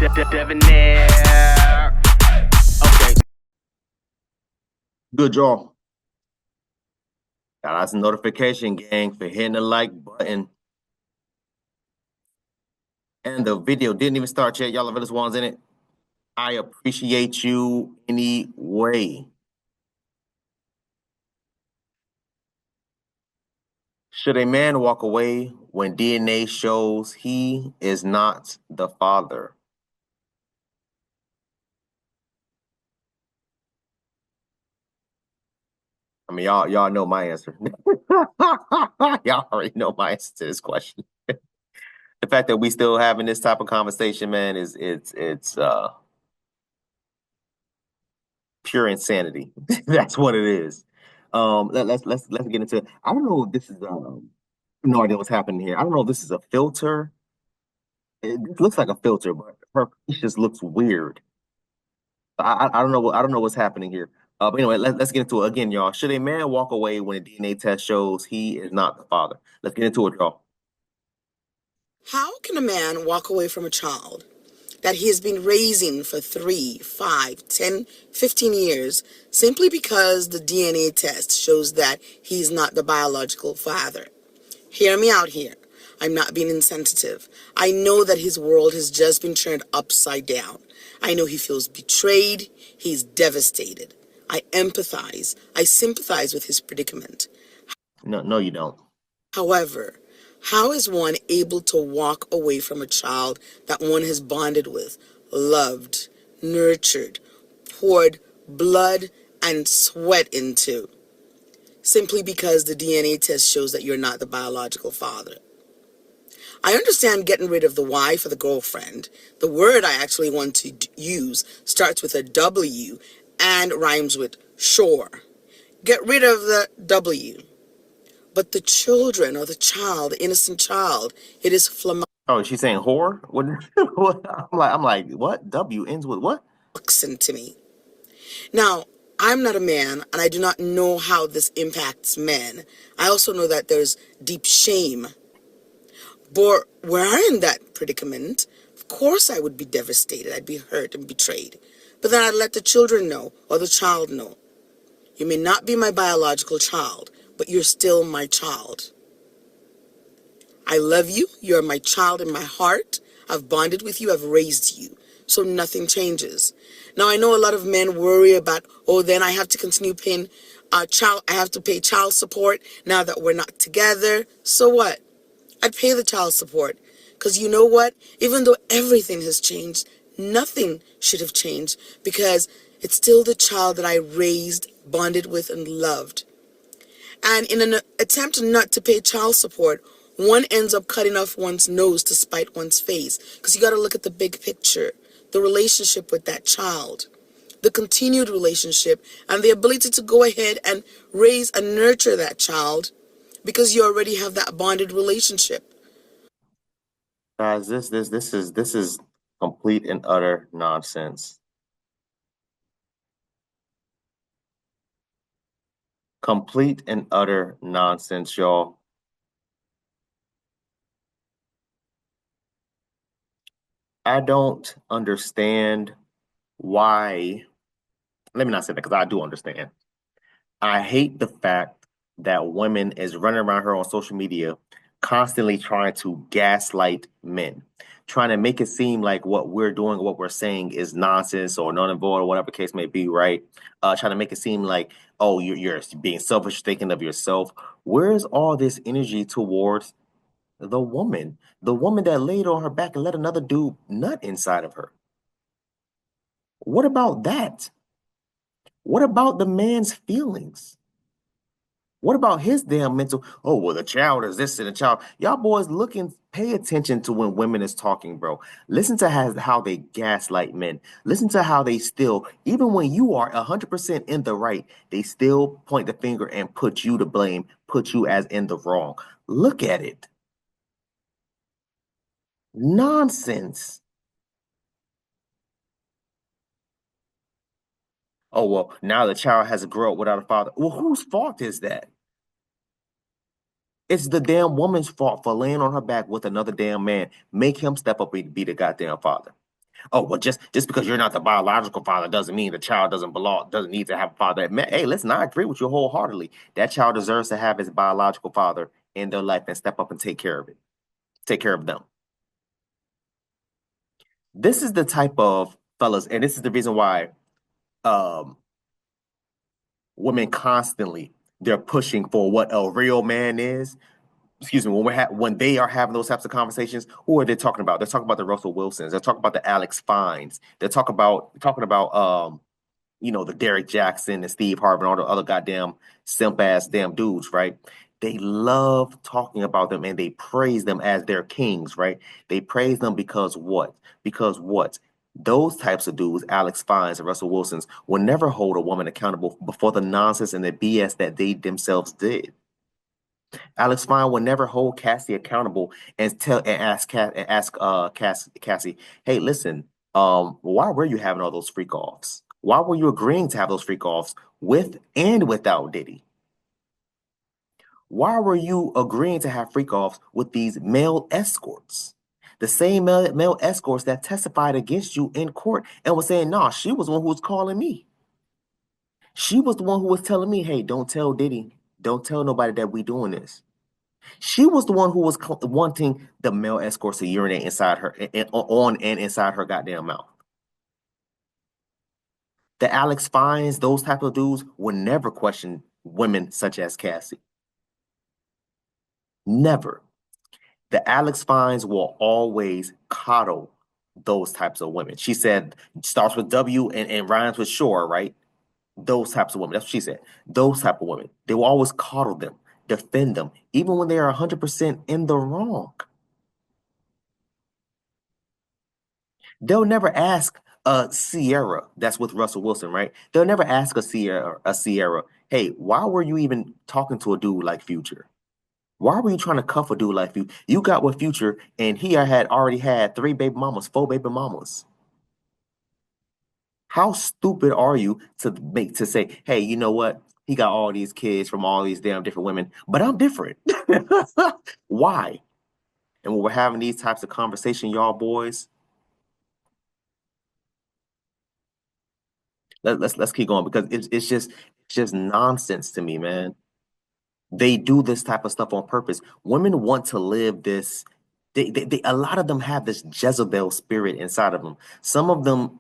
Debonair. Okay. Good, y'all. Got us a notification, gang, for hitting the like button. And the video didn't even start yet. Y'all are the ones in it. I appreciate you anyway. Should a man walk away when DNA shows he is not the father? I mean, y'all know my answer. Y'all already know my answer to this question. The fact that we still having this type of conversation, man, is it's pure insanity. That's what it is. Let's get into it. I don't know if this is no idea what's happening here. I don't know if this is a filter. It looks like a filter, but her face just looks weird. I don't know I don't know what's happening here. But anyway, let's get into it again, y'all. Should a man walk away when a DNA test shows he is not the father? Let's get into it, y'all. How can a man walk away from a child that he has been raising for 3, 5, 10, 15 years simply because the DNA test shows that he's not the biological father? Hear me out here. I'm not being insensitive. I know that his world has just been turned upside down. I know he feels betrayed. He's devastated. I empathize. I sympathize with his predicament. No, you don't. However, how is one able to walk away from a child that one has bonded with, loved, nurtured, poured blood and sweat into, simply because the DNA test shows that you're not the biological father? I understand getting rid of the wife or the girlfriend. The word I actually want to use starts with a W and rhymes with sure. Get rid of the W. But the children or the child, the innocent child, it is Oh, she's saying whore? What? I'm like, what? W ends with what? flummoxing to me. Now, I'm not a man, and I do not know how this impacts men. I also know that there's deep shame. But were I in that predicament, of course I would be devastated. I'd be hurt and betrayed. But then I'd let the children know, or the child know. You may not be my biological child, but you're still my child. I love you. You're my child in my heart. I've bonded with you. I've raised you. So nothing changes. Now, I know a lot of men worry about, oh, then I have to continue paying I have to pay child support now that we're not together. So what? I'd pay the child support. Because you know what? Even though everything has changed, nothing should have changed, because it's still the child that I raised, bonded with, and loved. And in an attempt not to pay child support, one ends up cutting off one's nose to spite one's face. Because you got to look at the big picture, the relationship with that child, the continued relationship, and the ability to go ahead and raise and nurture that child, because you already have that bonded relationship. Guys, this is complete and utter nonsense. Complete and utter nonsense, y'all. I don't understand why. Let me not say that, because I do understand. I hate the fact that women is running around here on social media constantly trying to gaslight men, trying to make it seem like what we're doing, what we're saying is nonsense or none involved or whatever case may be, right? Trying to make it seem like, oh, you're being selfish, thinking of yourself. Where's all this energy towards the woman that laid on her back and let another dude nut inside of her? What about that? What about the man's feelings? What about his damn mental? Oh, well, the child is this and the child. Y'all boys looking, pay attention to when women is talking, bro. Listen to how they gaslight men. Listen to how they still, even when you are 100% in the right, they still point the finger and put you to blame, put you as in the wrong. Look at it. Nonsense. Oh, well, now the child has to grow up without a father. Well, whose fault is that? It's the damn woman's fault for laying on her back with another damn man. Make him step up and be the goddamn father. Oh, well, just because you're not the biological father doesn't mean the child doesn't need to have a father. Hey, listen, I agree with you wholeheartedly. That child deserves to have his biological father in their life and step up and take care of it, take care of them. This is the type of fellas, and this is the reason why um, women constantly they're pushing for what a real man is. Excuse me, when they are having those types of conversations, who are they talking about? They're talking about the Russell Wilsons. They're talking about the Alex Fines. They're talking about the Derek Jackson and Steve Harvey and all the other goddamn simp ass damn dudes, right? They love talking about them and they praise them as their kings, right? They praise them because what? Because what? Those types of dudes, Alex Fines and Russell Wilsons, will never hold a woman accountable for the nonsense and the BS that they themselves did. Alex Fine will never hold Cassie accountable and ask Cassie, hey, listen, why were you having all those freak offs? Why were you agreeing to have those freak offs with and without Diddy? Why were you agreeing to have freak offs with these male escorts? The same male escorts that testified against you in court and was saying, nah, she was the one who was calling me. She was the one who was telling me, hey, don't tell Diddy, don't tell nobody that we doing this. She was the one who was wanting the male escorts to urinate inside her, on and inside her goddamn mouth. The Alex Fines, those type of dudes, would never question women such as Cassie. Never. The Alex Fines will always coddle those types of women. She said, starts with W and rhymes with shore, right? Those types of women. That's what she said. Those type of women. They will always coddle them, defend them, even when they are 100% in the wrong. They'll never ask a Sierra that's with Russell Wilson, right? They'll never ask a Sierra, hey, why were you even talking to a dude like Future? Why were you trying to cuff a dude like Future? You got with Future, and he had already had 4 baby mamas. How stupid are you to say, hey, you know what? He got all these kids from all these damn different women, but I'm different. Why? And when we're having these types of conversation, y'all boys, let's keep going because it's just nonsense to me, man. They do this type of stuff on purpose. Women want to live this. A lot of them have this Jezebel spirit inside of them. Some of them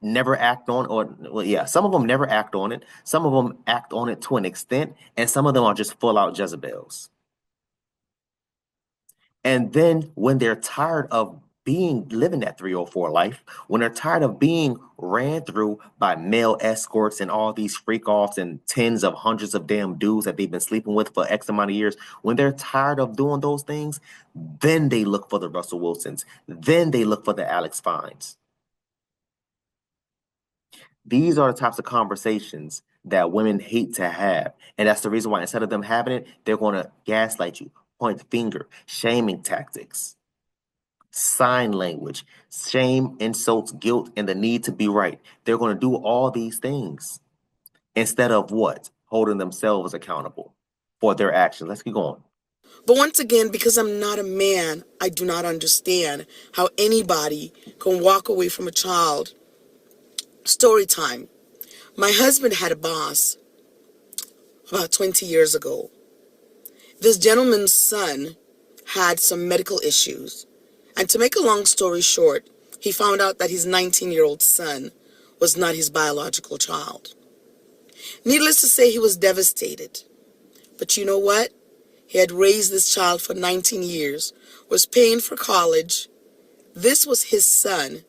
never act on, or well, yeah, some of them never act on it. Some of them act on it to an extent, and some of them are just full out Jezebels. And then when they're tired of living that 304 life, when they're tired of being ran through by male escorts and all these freak offs and tens of hundreds of damn dudes that they've been sleeping with for X amount of years, when they're tired of doing those things, then they look for the Russell Wilsons. Then they look for the Alex Fines. These are the types of conversations that women hate to have. And that's the reason why instead of them having it, they're going to gaslight you, point the finger, shaming tactics, sign language, shame, insults, guilt, and the need to be right. They're going to do all these things instead of what? Holding themselves accountable for their actions. Let's keep going. But once again, because I'm not a man, I do not understand how anybody can walk away from a child. Story time. My husband had a boss about 20 years ago. This gentleman's son had some medical issues. And to make a long story short, he found out that his 19-year-old son was not his biological child. Needless to say, he was devastated. But you know what? He had raised this child for 19 years, was paying for college. This was his son,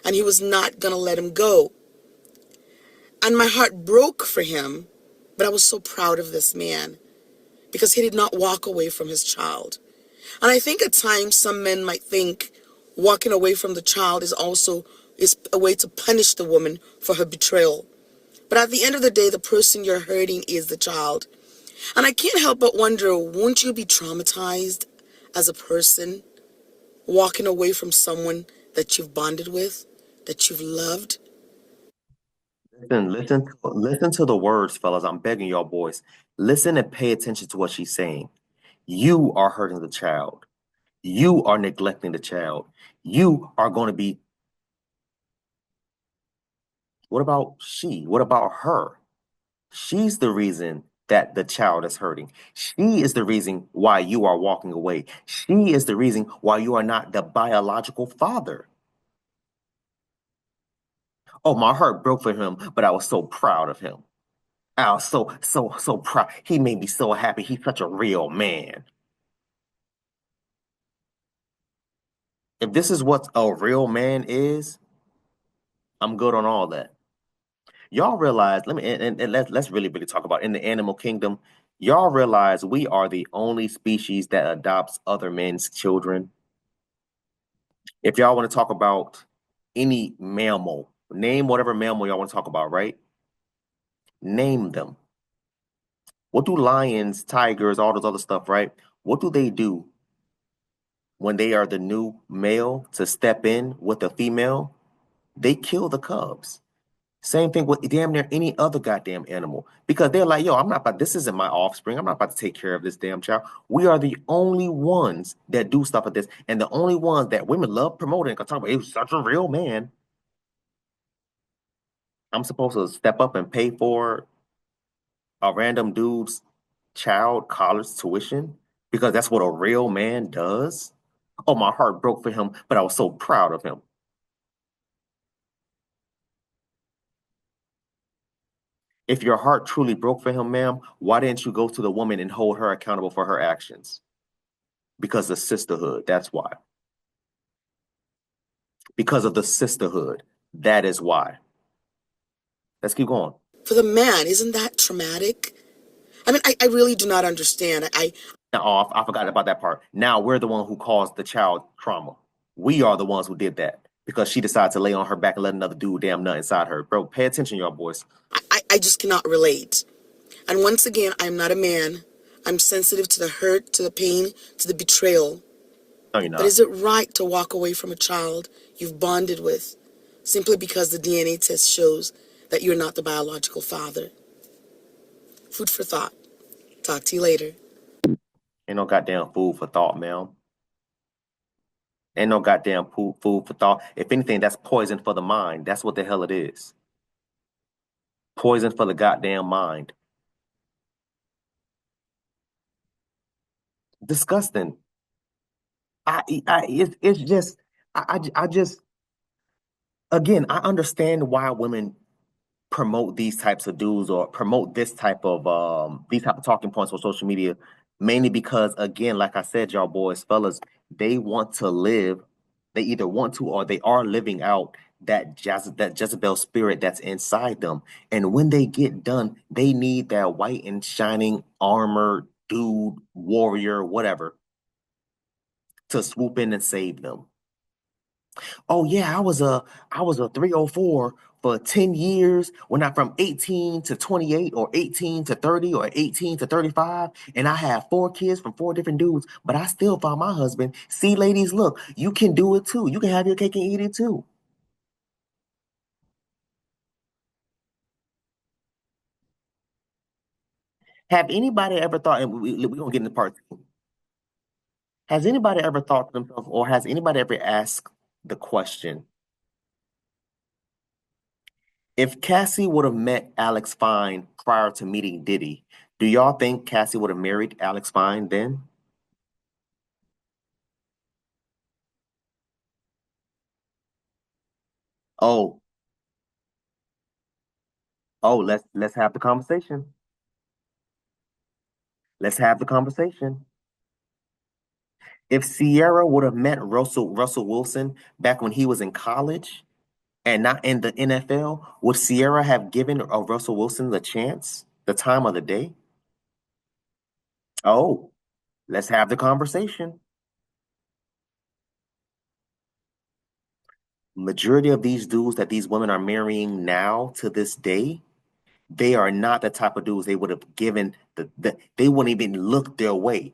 and he was not going to let him go. And my heart broke for him, but I was so proud of this man because he did not walk away from his child. And I think at times some men might think walking away from the child is a way to punish the woman for her betrayal. But at the end of the day, the person you're hurting is the child. And I can't help but wonder, won't you be traumatized as a person walking away from someone that you've bonded with, that you've loved? Listen to the words, fellas. I'm begging y'all boys. Listen and pay attention to what she's saying. You are hurting the child. You are neglecting the child. You are going to be What about she? What about her? She's the reason that the child is hurting. She is the reason why you are walking away. She is the reason why you are not the biological father. Oh, my heart broke for him, but I was so proud of him. I was so proud. He made me so happy. He's such a real man. If this is what a real man is, I'm good on all that. Y'all realize, let me and let's really talk about in the animal kingdom. Y'all realize we are the only species that adopts other men's children. If y'all want to talk about any mammal, name whatever mammal y'all want to talk about, right? Name them. What do lions, tigers, all those other stuff, right? What do they do when they are the new male to step in with a female? They kill the cubs. Same thing with damn near any other goddamn animal because they're like, yo, I'm not about, this isn't my offspring. I'm not about to take care of this damn child. We are the only ones that do stuff like this. And the only ones that women love promoting because talk about, it was such a real man. I'm supposed to step up and pay for a random dude's child college tuition because that's what a real man does. Oh, my heart broke for him, but I was so proud of him. If your heart truly broke for him, ma'am, why didn't you go to the woman and hold her accountable for her actions? Because of sisterhood. That's why. Because of the sisterhood. That is why. Let's keep going. For the man, isn't that traumatic? I mean, I really do not understand. Now, I forgot about that part. Now we're the one who caused the child trauma. We are the ones who did that because she decided to lay on her back and let another dude damn nut inside her. Bro, pay attention, y'all boys. I just cannot relate. And once again, I'm not a man. I'm sensitive to the hurt, to the pain, to the betrayal. No, you're But not. is it right to walk away from a child you've bonded with simply because the DNA test shows that you're not the biological father? Food for thought. Talk to you later. Ain't no goddamn food for thought, ma'am. Ain't no goddamn food for thought. If anything, that's poison for the mind. That's what the hell it is. Poison for the goddamn mind. Disgusting. It's just, I just, again, I understand why women promote these types of dudes or promote these type of talking points on social media, mainly because, again, like I said, y'all boys, fellas, they want to live. They either want to or they are living out that Jezebel spirit that's inside them. And when they get done, they need that white and shining armor dude, warrior, whatever, to swoop in and save them. Oh yeah, I was a 304 for 10 years when I from 18 to 28 or 18 to 30 or 18 to 35 and I have 4 kids from 4 different dudes, but I still found my husband. See, ladies, look, you can do it too. You can have your cake and eat it too. Have anybody ever thought, and we're gonna get into part two. Has anybody ever thought to themselves, or has anybody ever asked the question, if Cassie would have met Alex Fine prior to meeting Diddy, do y'all think Cassie would have married Alex Fine then? Oh, let's have the conversation. Let's have the conversation. If Sierra would have met Russell Wilson back when he was in college and not in the NFL, would Sierra have given Russell Wilson the chance, the time of the day? Oh, let's have the conversation. Majority of these dudes that these women are marrying now to this day, they are not the type of dudes they would have given they wouldn't even look their way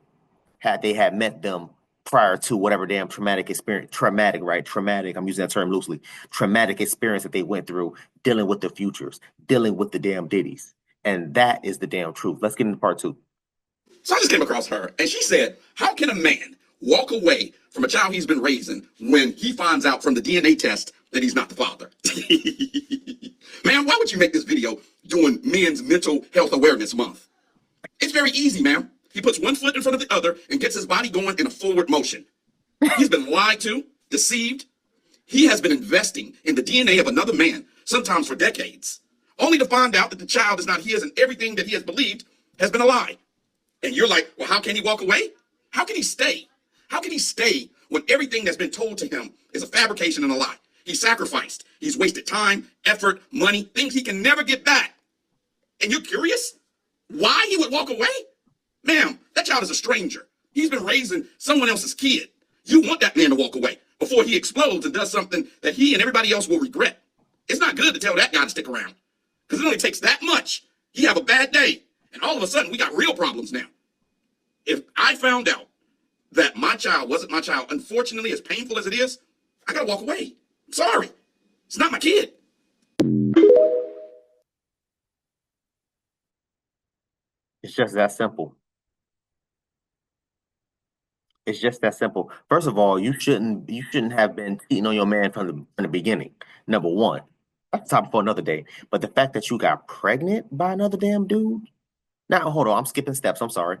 had they had met them prior to whatever damn traumatic experience, traumatic, right? Traumatic, I'm using that term loosely, traumatic experience that they went through dealing with the futures, dealing with the damn ditties. And that is the damn truth. Let's get into part two. So I just came across her, and she said, how can a man walk away from a child he's been raising when he finds out from the DNA test that he's not the father? Man, Ma'am, why would you make this video during Men's Mental Health Awareness Month? It's very easy, ma'am. He puts one foot in front of the other and gets his body going in a forward motion. He's been lied to, deceived. He has been investing in the DNA of another man, sometimes for decades, only to find out that the child is not his and everything that he has believed has been a lie. And you're like, well, how can he walk away? How can he stay? How can he stay when everything that's been told to him is a fabrication and a lie? He's sacrificed. He's wasted time, effort, money, things he can never get back. And you're curious why he would walk away? Ma'am, that child is a stranger. He's been raising someone else's kid. You want that man to walk away before he explodes and does something that he and everybody else will regret. It's not good to tell that guy to stick around because it only takes that much. He have a bad day, and all of a sudden we got real problems now. If I found out that my child wasn't my child, unfortunately, as painful as it is, I gotta walk away. I'm sorry. It's not my kid. It's just that simple. It's just that simple. First of all, you shouldn't have been cheating on your man from the beginning. Number one. That's a topic for another day. But the fact that you got pregnant by another damn dude. Now, hold on, I'm skipping steps. I'm sorry.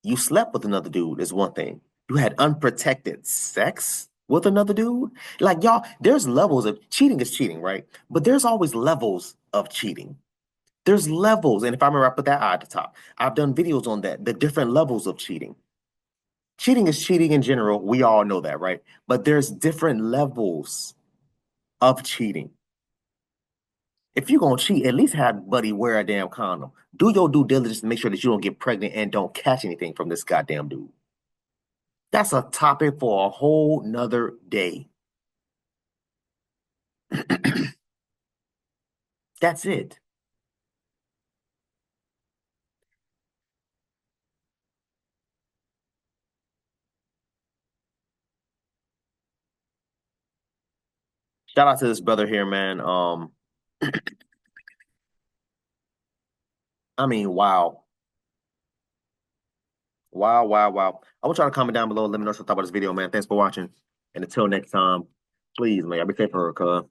You slept with another dude is one thing. You had unprotected sex with another dude. Like, y'all, there's levels of cheating is cheating, right? But there's always levels of cheating. There's levels. And if I remember, I put that eye at the top. I've done videos on that, the different levels of cheating. Cheating is cheating in general. We all know that, right? But there's different levels of cheating. If you're going to cheat, at least have buddy wear a damn condom. Do your due diligence to make sure that you don't get pregnant and don't catch anything from this goddamn dude. That's a topic for a whole nother day. That's it. Shout out to this brother here, man. I mean, wow. Wow, wow, wow. I want y'all to comment down below. Let me know what you thought about this video, man. Thanks for watching. And until next time, please, man, be safe for her, cuz.